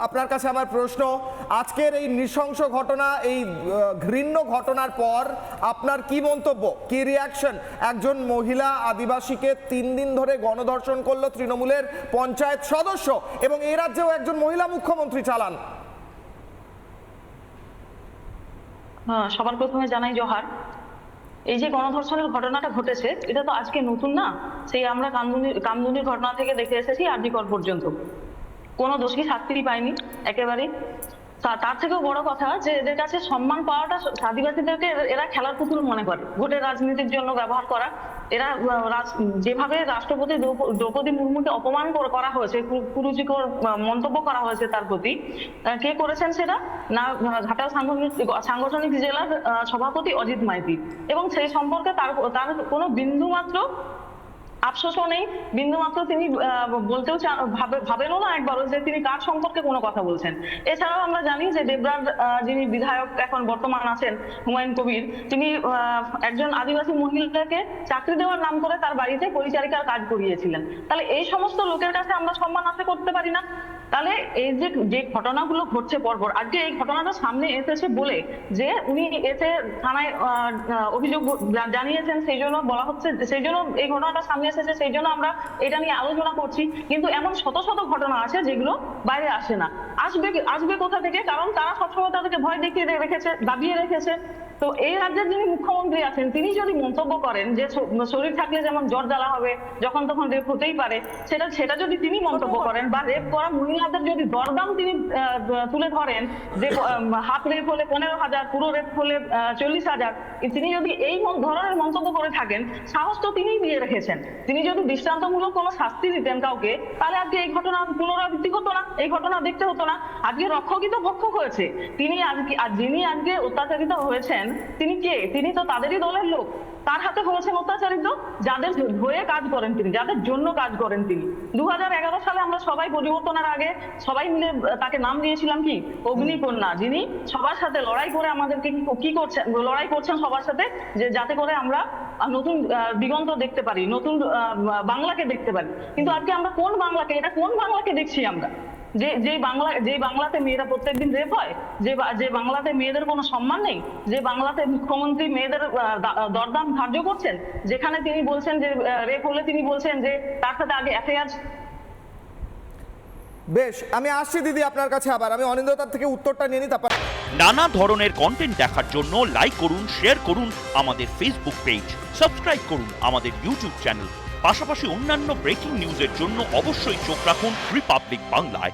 আপনার কাছে আমার প্রশ্ন, আজকের এই নৃশংস ঘটনা, এই ঘৃণ্য ঘটনার পর আপনার কি মন্তব্য, কি রিয়াকশন? একজন মহিলা আদিবাসীকে 3 দিন ধরে গণধর্ষণ করলো তৃণমূলের পঞ্চায়েত সদস্য, এবং এই রাজ্যেও একজন মহিলা মুখ্যমন্ত্রী চালান। সবার প্রথমে জানাই জোহার। এই যে গণধর্ষণের ঘটনাটা ঘটেছে, এটা তো আজকে নতুন না। সেই আমরা কামদুনির ঘটনা থেকে দেখে এসেছি আর জি কর পর্যন্ত কোনো দোষী শাস্তি পায়নি একেবারে। তার থেকেও বড় কথা যে এদের কাছে সম্মান পাওয়াটা, আদিবাসীদেরকে এরা খেলার পুতুল মনে করে, ভোটের রাজনীতির জন্য ব্যবহার করা। এরা যেভাবে রাষ্ট্রপতি দ্রৌপদী মুর্মুকে অপমান করা হয়েছে, কুরুচিকর মন্তব্য করা হয়েছে তার প্রতি, কে করেছেন সেটা না? ঘাটাল সাংগঠনিক জেলার সভাপতি অজিত মাইতি। এবং সেই সম্পর্কে তার কোনো বিন্দু মাত্র আফসোসও নেই, বিন্দুমাত্র তিনি বলতেও ভাবেনও না একবারও যে তিনি কার সম্পর্কে কোনো কথা বলছেন। এছাড়াও আমরা জানি যে দেবরাজ যিনি বিধায়ক এখন বর্তমান আছেন, হুমায়ুন কবির, তিনি একজন আদিবাসী মহিলাকে চাকরি দেওয়ার নাম করে তার বাড়িতে পরিচারিকার কাজ করিয়েছিলেন। তাহলে এই সমস্ত লোকের কাছে আমরা সম্মান আশা করতে পারি না? তাহলে এই যে ঘটনাগুলো ঘটছে পরপর, আজকে এই ঘটনাটা সামনে এসেছে বলে যে উনি এসে থানায় অভিযোগ জানিয়েছেন, সেই জন্য বলা হচ্ছে, সেই জন্য এই ঘটনাটা সামনে এসেছে, সেই জন্য আমরা এটা নিয়ে আলোচনা করছি। কিন্তু এমন শত শত ঘটনা আছে যেগুলো বাইরে আসে না। আসবে কোথা থেকে? কারণ তারা সবসময় তাদেরকে ভয় দেখিয়ে রেখেছে, দাবিয়ে রেখেছে। তো এই রাজ্যের যিনি মুখ্যমন্ত্রী আছেন, তিনি যদি মন্তব্য করেন যে শরীর থাকলে যেমন জ্বর জ্বালা হবে, যখন তখন রেপ হতেই পারে, সেটা যদি তিনি মন্তব্য করেন, বা রেপ করা মহিলাদের যদি দরদাম তিনি তুলে ধরেন যে হাফ রেপ হলে 15,000, পুরো রেপ হলে 40,000, তিনি যদি এই ধরনের মন্তব্য করে থাকেন, সাহস তো তিনিই দিয়ে রেখেছেন। তিনি যদি দৃষ্টান্তমূলক কোনো শাস্তি দিতেন কাউকে, তাহলে আজকে এই ঘটনা পুনরাবৃত্তি হতো না, এই ঘটনা দেখতে হতো না। আজকে রক্ষকই তো ভক্ষক হয়েছে। যিনি আজকে অত্যাচারিত হয়েছেন, তিনি কে? তিনি তো তাদেরই দলের লোক। তার হাতে হয়েছেন অত্যাচারিত, যাদের হয়ে কাজ করেন তিনি, যাদের জন্য কাজ করেন তিনি। 2011 সালে আমরা সবাই পরিবর্তনের আগে সবাই মিলে তাকে নাম দিয়েছিলাম কি? অগ্নিকন্যা। যিনি সবার সাথে লড়াই করে আমাদেরকে কি করছেন, লড়াই করছেন সবার সাথে, যে যাতে করে আমরা নতুন দিগন্ত দেখতে পারি, নতুন বাংলাকে দেখতে পারি। কিন্তু আজকে আমরা কোন বাংলাকে দেখছি আমরা? যে বাংলাতে মেয়েরা প্রত্যেকদিন রেপ হয়, যে বাংলাতে মেয়েদের কোনো সম্মান নেই, যে বাংলাতে মুখ্যমন্ত্রী মেয়েদের দরদাম ধার্য করছেন, যেখানে তিনি বলছেন যে রেপ হলে তিনি বলছেন যে তার সাথে আগে এফআইআর। বেশ, আমি আসছি দিদি আপনার কাছে, আবার আমি অনিন্দ্যতার থেকে উত্তরটা নিয়ে নিই। তারপর নানা ধরনের কন্টেন্ট দেখার জন্য লাইক করুন, শেয়ার করুন আমাদের ফেসবুক পেজ, সাবস্ক্রাইব করুন আমাদের ইউটিউব চ্যানেল। পাশাপাশি অন্যান্য ব্রেকিং নিউজের জন্য অবশ্যই চোখ রাখুন রিপাবলিক বাংলায়।